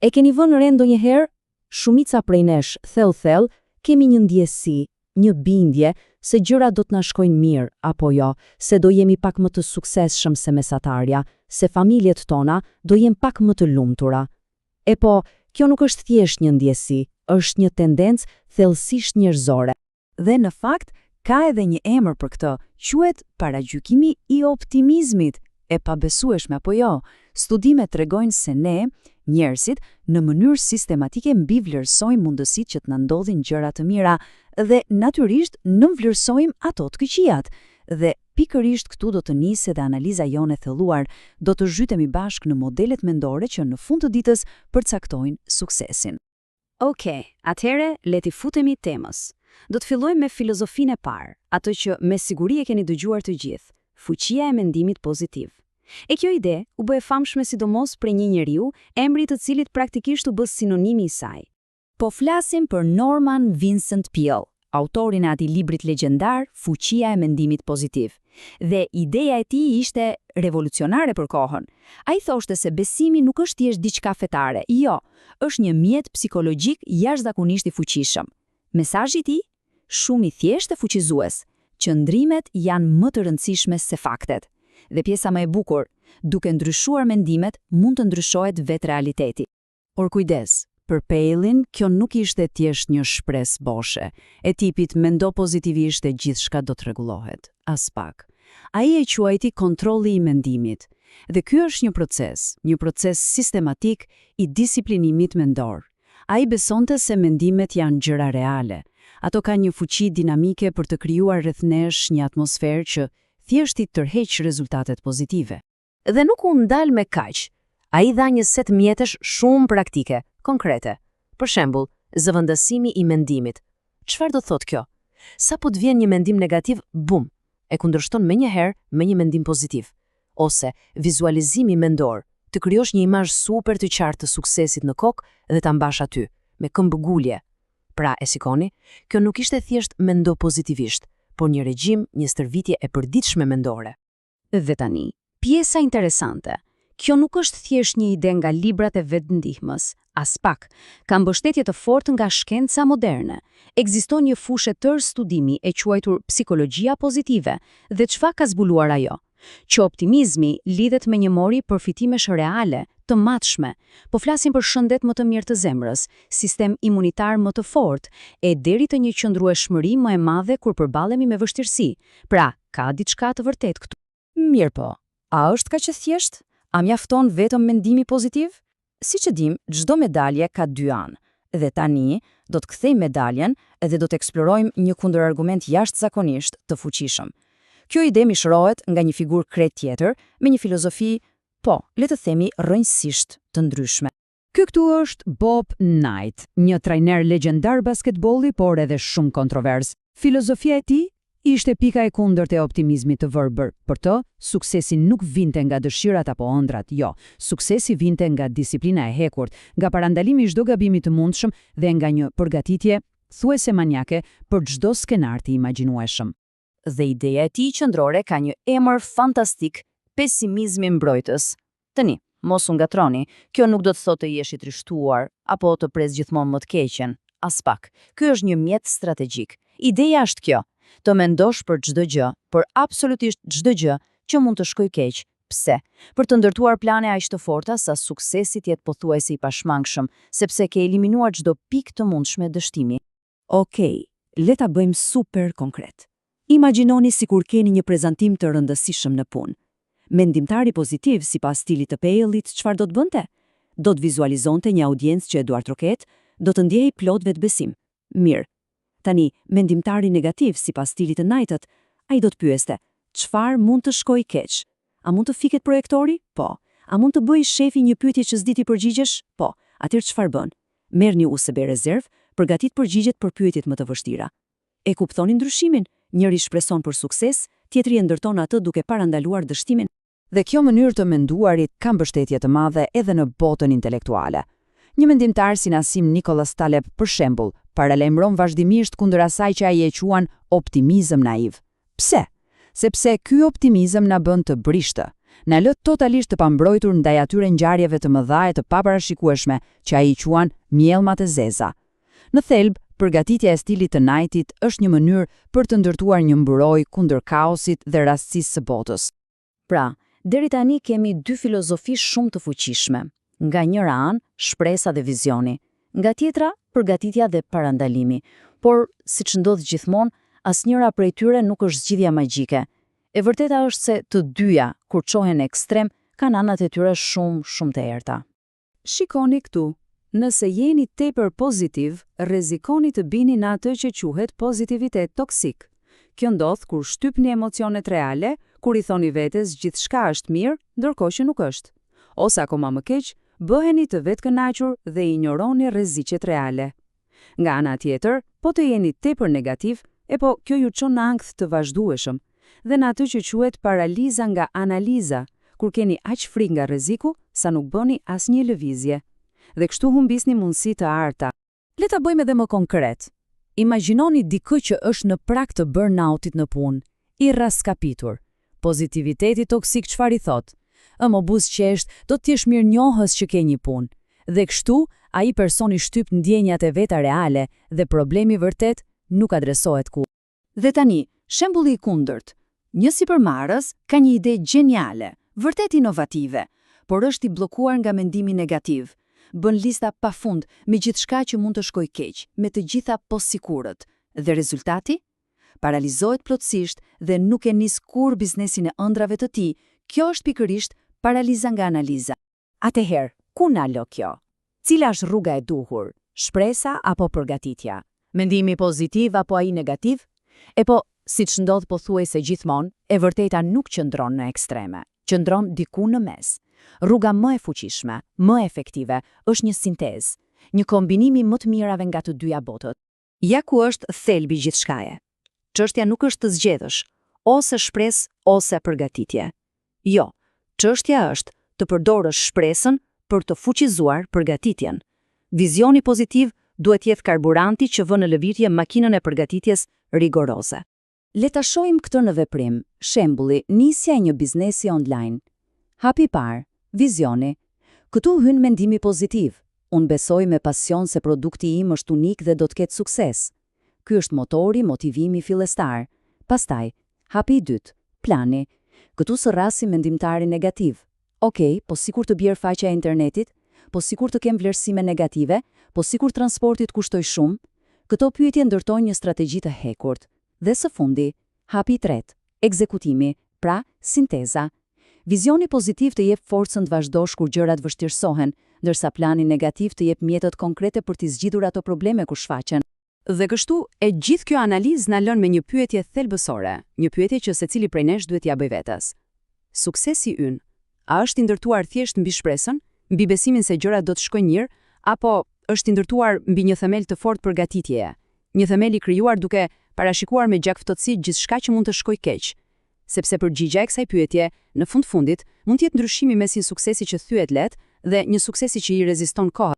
E keni vënë re ndonjëherë? Shumica prej nesh, thellë, kemi një ndjesi, një bindje se gjërat do të na shkojnë mirë apo jo, se do jemi pak më të suksesshëm se mesatarja, se familjet tona do jenë pak më të lumtura. E po, kjo nuk është thjesht një ndjesi, është një tendencë thellësisht njerëzore. Dhe në fakt, ka edhe një emër për këtë, quhet paragjykimi i optimizmit. E pabesueshme apo jo, studimet tregojnë se ne, njerëzit, në mënyrë sistematike mbivlerësojmë mundësitë që të na ndodhin gjëra të mira dhe natyrisht nënvlerësojmë ato të këqijat. Dhe pikërisht këtu do të nisë edhe analiza jone thelluar, do të zhytemi bashkë në modelet mendore që në fund të ditës përcaktojnë suksesin. Okej, atëherë leti futemi temës. Do të fillojmë me filozofinë e parë, atë që me siguri e keni dëgjuar të gjithë, fuqia e mendimit pozitiv. E kjo ide u bë e famshme sidomos për një njeriu, emri të cilit praktikisht u bë sinonimi i saj. Po flasim për Norman Vincent Peale, autorin e atij librit legjendar Fuqia e mendimit pozitiv. Dhe ideja e tij ishte revolucionare për kohën. Ai thoshte se besimi nuk është thjesht diçka fetare, jo, është një mjet psikologjik jashtëzakonisht i fuqishëm. Mesazhi i tij, shumë i thjeshtë e fuqizues. Qëndrimet janë më të rëndësishme se faktet. Dhe pjesa më e bukur, duke ndryshuar mendimet, mund të ndryshohet vetë realiteti. Por kujdes, për Pealin, kjo nuk ishte thjesht një shpresë boshe, e tipit mendo pozitivisht e gjithçka do të rregullohet. As pak. Ai e quajti kontrolli i mendimit. Dhe ky është një proces sistematik i disiplinimit mendor. Ai besonte se mendimet janë gjëra reale. Ato kanë një fuqi dinamike për të krijuar rreth nesh një atmosferë që thjesht i tërheq rezultatet pozitive. Dhe nuk u ndal me kaq. Ai dha një set mjetesh shumë praktike, konkrete. Për shembull, zëvendësimi i mendimit. Çfarë do thotë kjo? Sa po të vjen një mendim negativ, bum, e kundërshton menjëherë me një mendim pozitiv. Ose vizualizimi mendor, të krijosh një imazh super të qartë të suksesit në kokë dhe ta mbash aty, me këmbëgulje. Pra, e shikoni, kjo nuk ishte thjesht mendo pozitivisht, por një regjim, një stërvitje e përditshme mendore. Dhe tani, pjesa interesante. Kjo nuk është thjesht një ide nga librat e vetëndihmës, as pak. Ka mbështetje të fortë nga shkenca moderne. Ekziston një fushë tërë studimi e quajtur psikologjia pozitive, dhe çfarë ka zbuluar ajo? Që optimizmi lidhet me një mori përfitimesh reale, të matshme. Po flasim për shëndet më të mirë të zemrës, sistem imunitar më të fortë, e deri të një qëndrueshmëri më e madhe kur përballemi me vështirësi. Pra, ka diçka të vërtetë këtu. Mirë po, a është kaq e thjeshtë? A mjafton vetëm mendimi pozitiv? Siç e dim, çdo medalje ka dy anë. Dhe tani do të kthejmë medaljen dhe do të eksplorojmë një kundërargument jashtëzakonisht të fuqishëm. Kjo ide mishrohet nga një figurë krejt tjetër me një filozofi, po, le të themi rrënjësisht të ndryshme. Ky këtu është Bob Knight, një trajner legjendar basketbolli, por edhe shumë kontrovers. Filozofia e tij ishte pika e kundërt e optimizmit të verbër. Për të, suksesi nuk vinte nga dëshirat apo ëndrat, jo. Suksesi vinte nga disiplina e hekurt, nga parandalimi i çdo gabimi të mundshëm dhe nga një përgatitje thuajse maniake për çdo skenar të imagjinueshëm. Dhe ideja e tij qendrore ka një emër fantastik, pesimizmi mbrojtës. Tani, mos u ngatroni, kjo nuk do të thotë të jesh i trishtuar apo të pres gjithmonë më të keqen, as pak. Ky është një mjet strategjik. Ideja është kjo: të mendosh për çdo gjë, për absolutisht çdo gjë që mund të shkojë keq. Pse? Për të ndërtuar plane aq të forta sa suksesi të jetë pothuajse i pashmangshëm, sepse ke eliminuar çdo pikë të mundshme dështimi. Okej, le ta bëjmë super konkret. Imagjinoni sikur keni një prezantim të rëndësishëm në punë. Mendimtari pozitiv, sipas stilit të Pealit, çfarë do të bënte? Do të vizualizonte një audiencë që e duar troket, do të ndjej plot vetbesim. Mirë. Tani, mendimtari negativ, sipas stilit të Knightit, ai do të pyeste: çfarë mund të shkojë keq? A mund të fiket projektori? Po. A mund të bëj shefi një pyetje që s'di ti përgjigjesh? Po. Atëherë çfarë bën? Merr një USB rezerv, përgatit përgjigjet për pyetjet më të vështira. E kuptoni ndryshimin? Njëri shpreson për sukses, tjetri e ndërton atë duke parandaluar dështimin. Dhe kjo mënyrë të menduarit ka mbështetje të madhe edhe në botën intelektuale. Një mendimtar si Nassim Nicholas Taleb, për shembull, paralajmëron vazhdimisht kundër asaj që ai e quan optimizëm naiv. Pse? Sepse ky optimizëm na bën të brishtë, na lë totalisht të pambrojtur ndaj atyre ngjarjeve të mëdha e të paparashikueshme që ai i quan mjellmat e zeza. Në thelb, përgatitja e stilit të Knightit është një mënyrë për të ndërtuar një mbrojtje kundër kaosit dhe rastësisë së botës. Pra, deri tani kemi dy filozofi shumë të fuqishme. Nga njëra anë, shpresa dhe vizioni. Nga tjetra, përgatitja dhe parandalimi. Por, siç ndodh gjithmonë, asnjëra prej tyre nuk është zgjidhja magjike. E vërteta është se të dyja, kur çohen në ekstrem, kanë anët e tyre shumë të errta. Shikoni këtu. Nëse jeni tepër pozitiv, rrezikoni të bini në atë që quhet pozitivitet toksik. Kjo ndodh kur shtypni emocionet reale, kur i thoni vetes gjithçka është mirë, ndërkohë që nuk është. Ose akoma më keq, bëheni të vetkënaqur dhe injoroni rreziqet reale. Nga ana tjetër, po të jeni tepër negativ, kjo ju çon në ankth të vazhdueshëm, dhe në atë që quhet paraliza nga analiza, kur keni aq frikë nga rreziku sa nuk bëni asnjë lëvizje. Dhe kështu humbisni mundësi të arta. Le ta bëjmë edhe më konkret. Imagjinoni dikë që është në prag të burnoutit në punë, i raskapitur. Pozitiviteti toksik çfarë i thot? Mo buz qesht, do të jesh mirënjohës që ke një punë. Dhe kështu, ai personi shtyp ndjenjat e veta reale dhe problemi vërtet nuk adresohet ku. Dhe tani, shembulli i kundërt. Një sipërmarrës ka një ide gjeniale, vërtet inovative, por është i bllokuar nga mendimi negativ. Bën lista pafund me gjithçka që mund të shkojë keq, me të gjitha posikurët. Dhe rezultati? Paralizohet plotësisht dhe nuk e nis kur biznesin e ëndrave të tij. Kjo është pikërisht paraliza nga analiza. Atëherë, ku na lë kjo? Cila është rruga e duhur? Shpresa apo përgatitja? Mendimi pozitiv apo ai negativ? Siç ndodh pothuajse gjithmonë, e vërteta nuk qëndron në ekstreme, qëndron diku në mes. Rruga më e fuqishme, më efektive, është një sintezë, një kombinim i më të mirave nga të dyja botët. Ja ku është thelbi gjithçkaje. Çështja nuk është të zgjedhësh, ose shpresë ose përgatitje. Jo, çështja është të përdorësh shpresën për të fuqizuar përgatitjen. Vizioni pozitiv duhet jetë karburanti që vën në lëvizje makinën e përgatitjes rigoroze. Le ta shohim këtë në veprim. Shembulli, nisja e një biznesi online. Hapi i parë, vizioni. Këtu hyn mendimi pozitiv. Unë besoj me pasion se produkti im është unik dhe do të ketë sukses. Ky është motori, motivimi fillestar. Pastaj, hapi i dytë, plani. Këtu sërrasi mendimtari negativ. Okej, po sikur të bjerë faqja e internetit, po sikur të kem vlerësime negative, po sikur transportit kushtoj shumë, këto pyetje ndërtojnë një strategji të hekurt. Dhe së fundi, hapi i tretë, ekzekutimi, pra sinteza. Vizioni pozitiv të jep forcën të vazhdosh kur gjërat vështirësohen, ndërsa plani negativ të jep mjetet konkrete për t'i zgjidhur ato probleme kur shfaqen. Dhe kështu, e gjithë kjo analizë na lën me një pyetje thelbësore, një pyetje që secili prej nesh duhet ja bëj vetes. Suksesi ynë, a është i ndërtuar thjesht mbi shpresën, mbi besimin se gjërat do të shkojnë mirë, apo është i ndërtuar mbi një themel të fortë përgatitjeje, një themel i krijuar duke parashikuar me gjakftotësi gjithçka që mund të shkojë keq? Sepse përgjigjja e kësaj pyetje, në fund fundit, mund të jetë ndryshimi mes një suksesi që thyet lehtë dhe një suksesi që i reziston kohë.